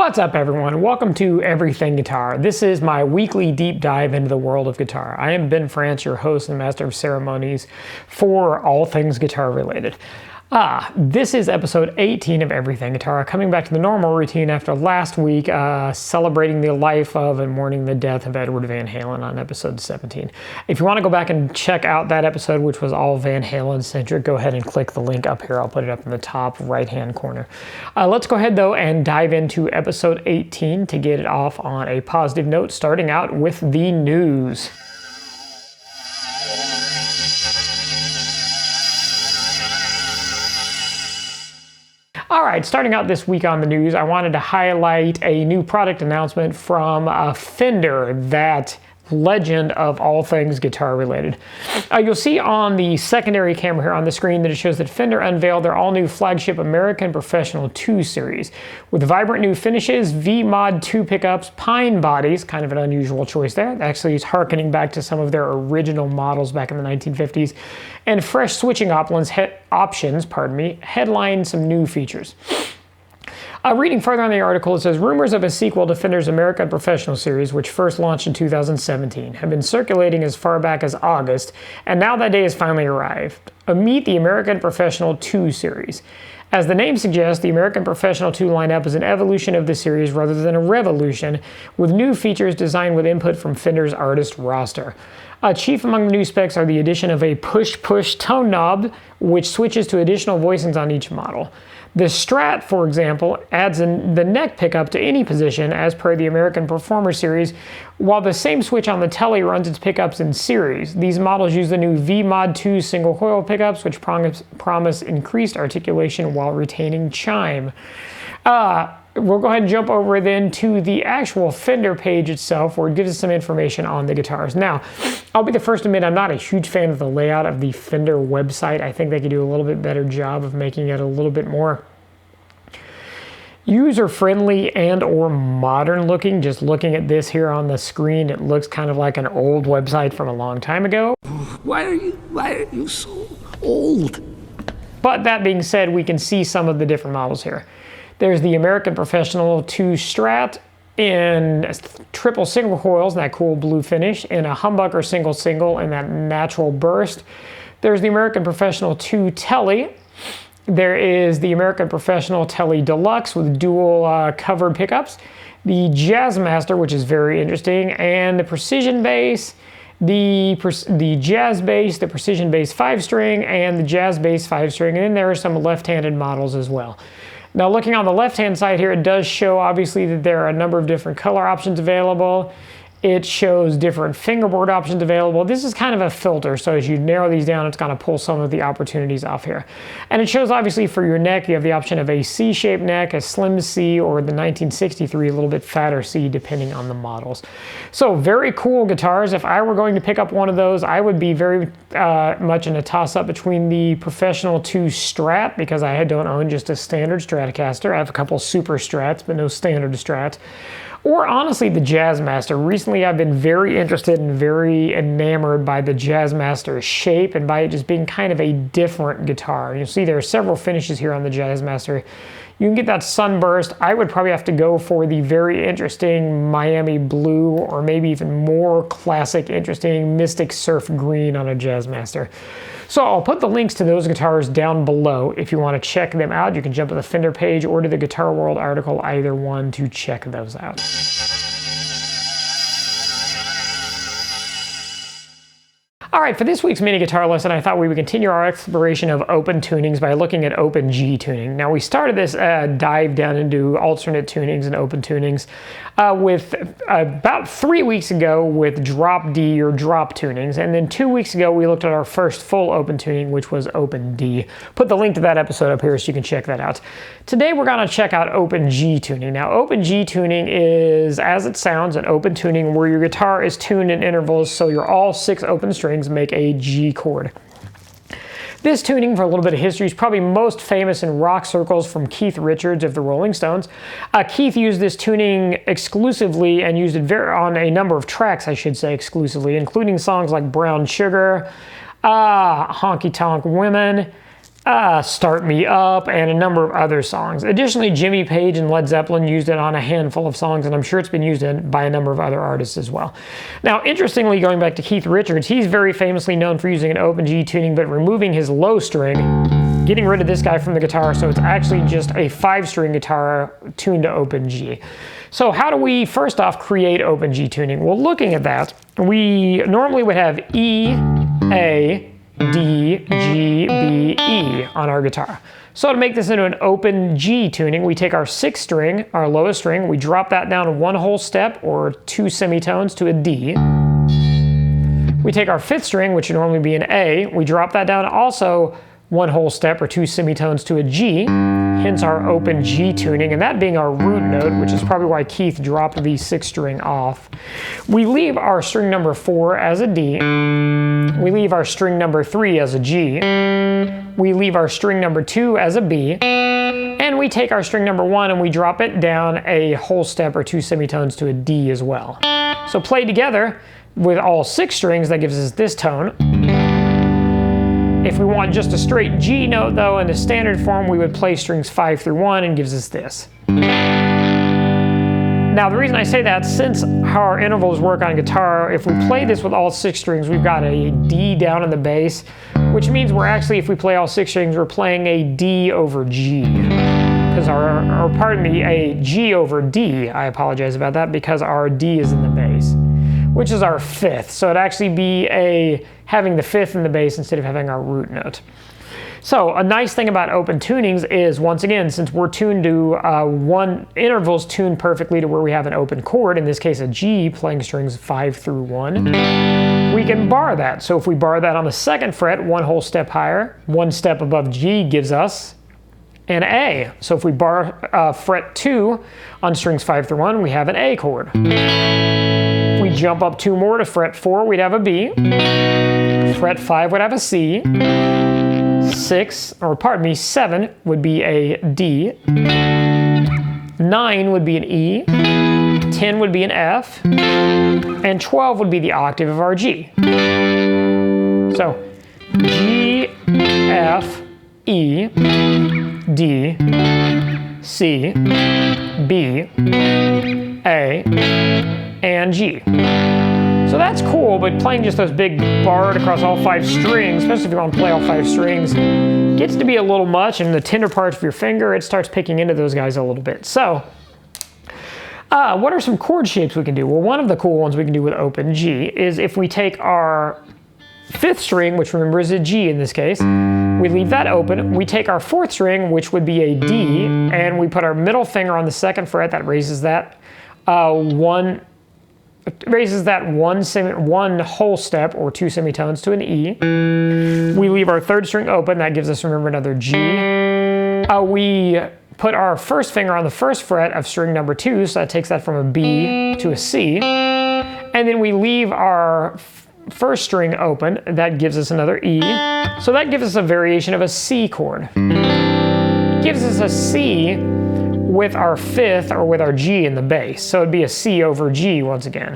What's up, everyone? Welcome to Everything Guitar. This is my weekly deep dive into the world of guitar. I am Ben France, your host and master of ceremonies for all things guitar related. This is episode 18 of Everything Guitar, coming back to the normal routine after last week celebrating the life of and mourning the death of Edward Van Halen on episode 17. If you want to go back and check out that episode, which was all Van Halen centric, go ahead and click the link up here. I'll put it up in the top right hand corner. Let's go ahead though and dive into episode 18 to get it off on a positive note, starting out with the news. All right, starting out this week on the news, I wanted to highlight a new product announcement from Fender, that legend of all things guitar related. You'll see on the secondary camera here on the screen that it shows that Fender unveiled their all-new flagship American Professional 2 series with vibrant new finishes, V-Mod 2 pickups, pine bodies, kind of an unusual choice there. Actually, it's harkening back to some of their original models back in the 1950s, and fresh switching options, headline some new features. Reading further on the article, it says, rumors of a sequel to Fender's American Professional series, which first launched in 2017, have been circulating as far back as August, and now that day has finally arrived. Meet the American Professional 2 series. As the name suggests, the American Professional 2 lineup is an evolution of the series rather than a revolution, with new features designed with input from Fender's artist roster. Chief among the new specs are the addition of a push-push tone knob, which switches to additional voicings on each model. The Strat, for example, adds the neck pickup to any position as per the American Performer series, while the same switch on the Tele runs its pickups in series. These models use the new V-Mod 2 single coil pickups, which promise increased articulation while retaining chime. We'll go ahead and jump over then to the actual Fender page itself, where it gives us some information on the guitars. Now, I'll be the first to admit I'm not a huge fan of the layout of the Fender website. I think they could do a little bit better job of making it a little bit more user-friendly and or modern looking. Just looking at this here on the screen, it looks kind of like an old website from a long time ago. Why are you so old? But that being said, we can see some of the different models here. There's the American Professional 2 Strat in triple single coils, that cool blue finish, in a humbucker single in that natural burst. There's the American Professional 2 Tele. There is the American Professional Tele Deluxe with dual covered pickups. The Jazzmaster, which is very interesting, and the Precision Bass, the Jazz Bass, the Precision Bass 5-string, and the Jazz Bass 5-string, and then there are some left-handed models as well. Now, looking on the left-hand side here, it does show obviously that there are a number of different color options available. It shows different fingerboard options available. This is kind of a filter, so as you narrow these down, it's going to pull some of the opportunities off here. And it shows obviously for your neck, you have the option of a C-shaped neck, a slim C, or the 1963, a little bit fatter C, depending on the models. So very cool guitars. If I were going to pick up one of those, I would be very much in a toss-up between the Professional 2 Strat, because I don't own just a standard Stratocaster. I have a couple Super Strats, but no standard Strats. Or honestly, the Jazzmaster. Recently, I've been very interested and very enamored by the Jazzmaster shape and by it just being kind of a different guitar. You'll see there are several finishes here on the Jazzmaster. You can get that sunburst. I would probably have to go for the very interesting Miami blue, or maybe even more classic, interesting Mystic Surf green on a Jazzmaster. So I'll put the links to those guitars down below. If you want to check them out, you can jump to the Fender page or to the Guitar World article, either one, to check those out. All right, for this week's mini guitar lesson, I thought we would continue our exploration of open tunings by looking at open G tuning. Now, we started this dive down into alternate tunings and open tunings with about 3 weeks ago with drop D or drop tunings, and then 2 weeks ago we looked at our first full open tuning, which was open D. Put the link to that episode up here so you can check that out. Today we're going to check out open G tuning. Now, open G tuning is, as it sounds, an open tuning where your guitar is tuned in intervals, so your all 6 open strings make a G chord. This tuning, for a little bit of history, is probably most famous in rock circles from Keith Richards of the Rolling Stones. Keith used this tuning exclusively and used it on a number of tracks, I should say exclusively, including songs like Brown Sugar, Honky Tonk Women, Start Me Up, and a number of other songs. Additionally, Jimmy Page and Led Zeppelin used it on a handful of songs, and I'm sure it's been used by a number of other artists as well. Now, interestingly, going back to Keith Richards, he's very famously known for using an open G tuning, but removing his low string, getting rid of this guy from the guitar, so it's actually just a 5-string guitar tuned to open G. So how do we, first off, create open G tuning? Well, looking at that, we normally would have E, A, D, G, B, E on our guitar. So to make this into an open G tuning, we take our 6th string, our lowest string, we drop that down 1 whole step or 2 semitones to a D. We take our 5th string, which would normally be an A, we drop that down also 1 whole step or 2 semitones to a G, hence our open G tuning, and that being our root note, which is probably why Keith dropped the 6th string off. We leave our string number 4 as a D. We leave our string number 3 as a G. We leave our string number 2 as a B. And we take our string number 1 and we drop it down a whole step or 2 semitones to a D as well. So played together with all 6 strings, that gives us this tone. If we want just a straight G note though, in the standard form, we would play strings 5 through 1 and gives us this. Now the reason I say that, since how our intervals work on guitar, if we play this with all 6 strings, we've got a D down in the bass, which means we're actually, if we play all 6 strings, we're playing a D over G. Because a G over D, I apologize about that, because our D is in the bass, which is our 5th. So it'd actually be having the 5th in the bass instead of having our root note. So a nice thing about open tunings is, once again, since we're tuned to intervals tuned perfectly to where we have an open chord, in this case a G, playing strings 5 through 1, we can bar that. So if we bar that on the 2nd fret, 1 whole step higher, 1 step above G gives us an A. So if we bar fret 2 on strings 5 through 1, we have an A chord. If we jump up 2 more to fret 4, we'd have a B. Fret 5 would have a C. 7 would be a D. 9 would be an E. 10 would be an F. And 12 would be the octave of our G. So G, F, E, D, C, B, A, and G. So that's cool, but playing just those big barred across all 5 strings, especially if you want to play all 5 strings, gets to be a little much, and the tender parts of your finger, it starts picking into those guys a little bit. So what are some chord shapes we can do? Well, one of the cool ones we can do with open G is if we take our 5th string, which remember is a G in this case, we leave that open. We take our 4th string, which would be a D, and we put our middle finger on the 2nd fret. That raises that one whole step or 2 semitones to an E. We leave our 3rd string open. That gives us, remember, another G. We put our 1st finger on the 1st fret of string number 2, so that takes that from a B to a C. And then we leave our 1st string open. That gives us another E. So that gives us a variation of a C chord. It gives us a C with our 5th or with our G in the bass. So it'd be a C over G once again.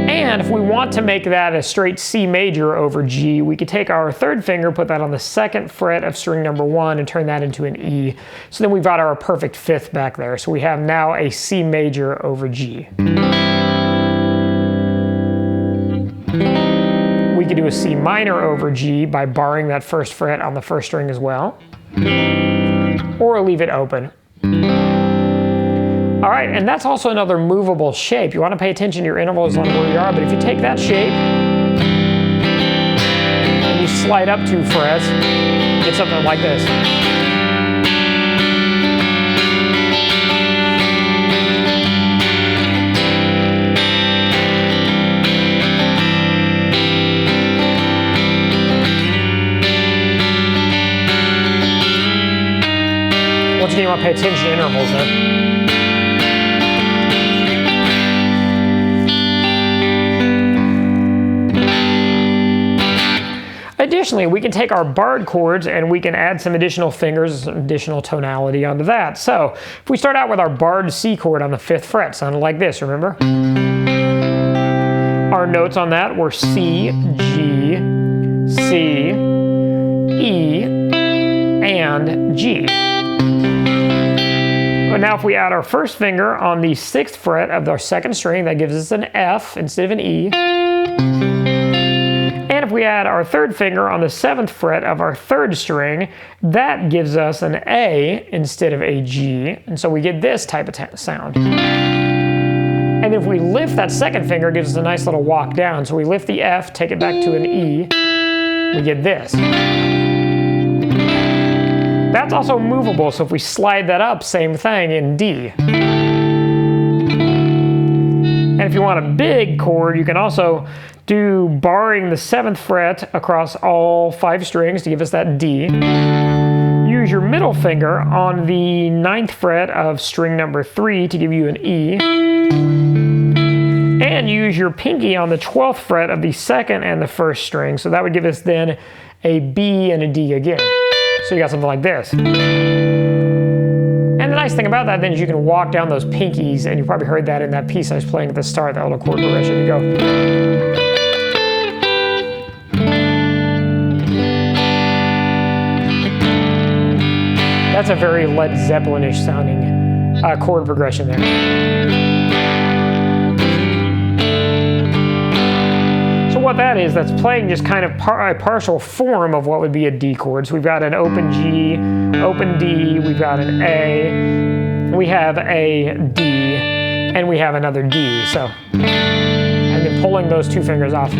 And if we want to make that a straight C major over G, we could take our 3rd finger, put that on the 2nd fret of string number 1 and turn that into an E. So then we've got our perfect 5th back there. So we have now a C major over G. We could do a C minor over G by barring that 1st fret on the 1st string as well, or leave it open. All right, and that's also another movable shape. You want to pay attention to your intervals on where you are, but if you take that shape and you slide up 2 frets, get something like this. Once again, you want to pay attention to intervals there. Additionally, we can take our barred chords and we can add some additional fingers, some additional tonality onto that. So if we start out with our barred C chord on the 5th fret, sounded like this, remember? Our notes on that were C, G, C, E, and G. But now if we add our first finger on the 6th fret of our 2nd string, that gives us an F instead of an E. And if we add our 3rd finger on the 7th fret of our 3rd string, that gives us an A instead of a G. And so we get this type of sound. And if we lift that 2nd finger, it gives us a nice little walk down. So we lift the F, take it back to an E, we get this. That's also movable, so if we slide that up, same thing in D. And if you want a big chord, you can also do barring the 7th fret across all 5 strings to give us that D. Use your middle finger on the 9th fret of string number 3 to give you an E. And use your pinky on the 12th fret of the 2nd and the 1st string. So that would give us then a B and a D again. So you got something like this. And the nice thing about that then is you can walk down those pinkies, and you probably heard that in that piece I was playing at the start, that little chord progression. You go. That's a very Led Zeppelin-ish sounding chord progression there. So what that is, that's playing just kind of a partial form of what would be a D chord. So we've got an open G, open D, we've got an A, we have a D, and we have another D. So, and then pulling those 2 fingers off.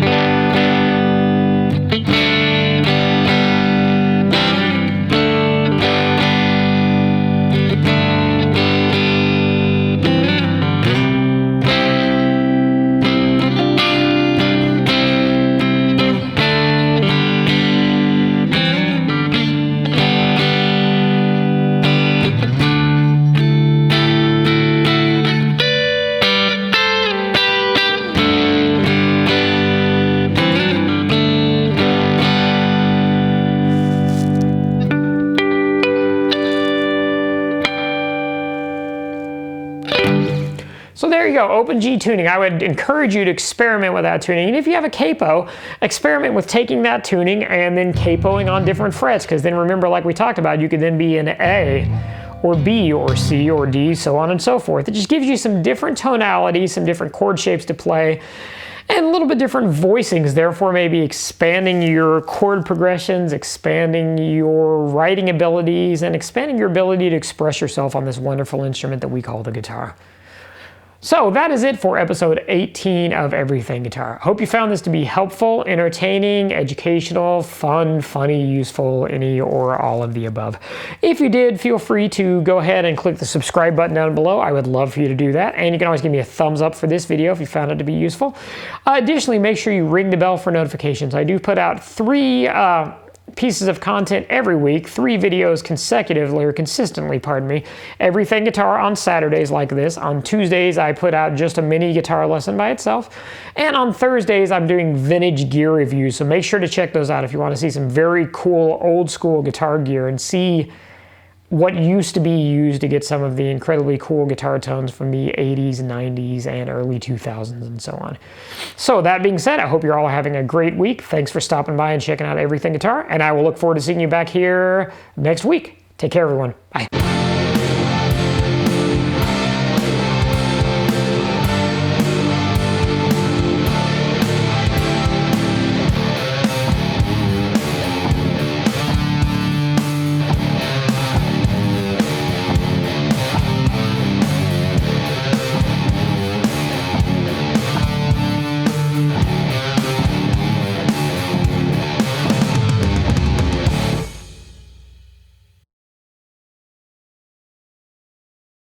So there you go, open G tuning. I would encourage you to experiment with that tuning. And if you have a capo, experiment with taking that tuning and then capoing on different frets, because then remember, like we talked about, you could then be an A or B or C or D, so on and so forth. It just gives you some different tonalities, some different chord shapes to play, and a little bit different voicings, therefore maybe expanding your chord progressions, expanding your writing abilities, and expanding your ability to express yourself on this wonderful instrument that we call the guitar. So that is it for episode 18 of Everything Guitar. I hope you found this to be helpful, entertaining, educational, fun, funny, useful, any or all of the above. If you did, feel free to go ahead and click the subscribe button down below. I would love for you to do that. And you can always give me a thumbs up for this video if you found it to be useful. Additionally, make sure you ring the bell for notifications. I do put out 3 pieces of content every week, 3 videos consecutively, or consistently, pardon me. Everything Guitar on Saturdays like this. On Tuesdays, I put out just a mini guitar lesson by itself. And on Thursdays, I'm doing vintage gear reviews, so make sure to check those out if you want to see some very cool, old school guitar gear and see what used to be used to get some of the incredibly cool guitar tones from the 80s, 90s, and early 2000s, and so on. So that being said, I hope you're all having a great week. Thanks for stopping by and checking out Everything Guitar, and I will look forward to seeing you back here next week. Take care, everyone. Bye.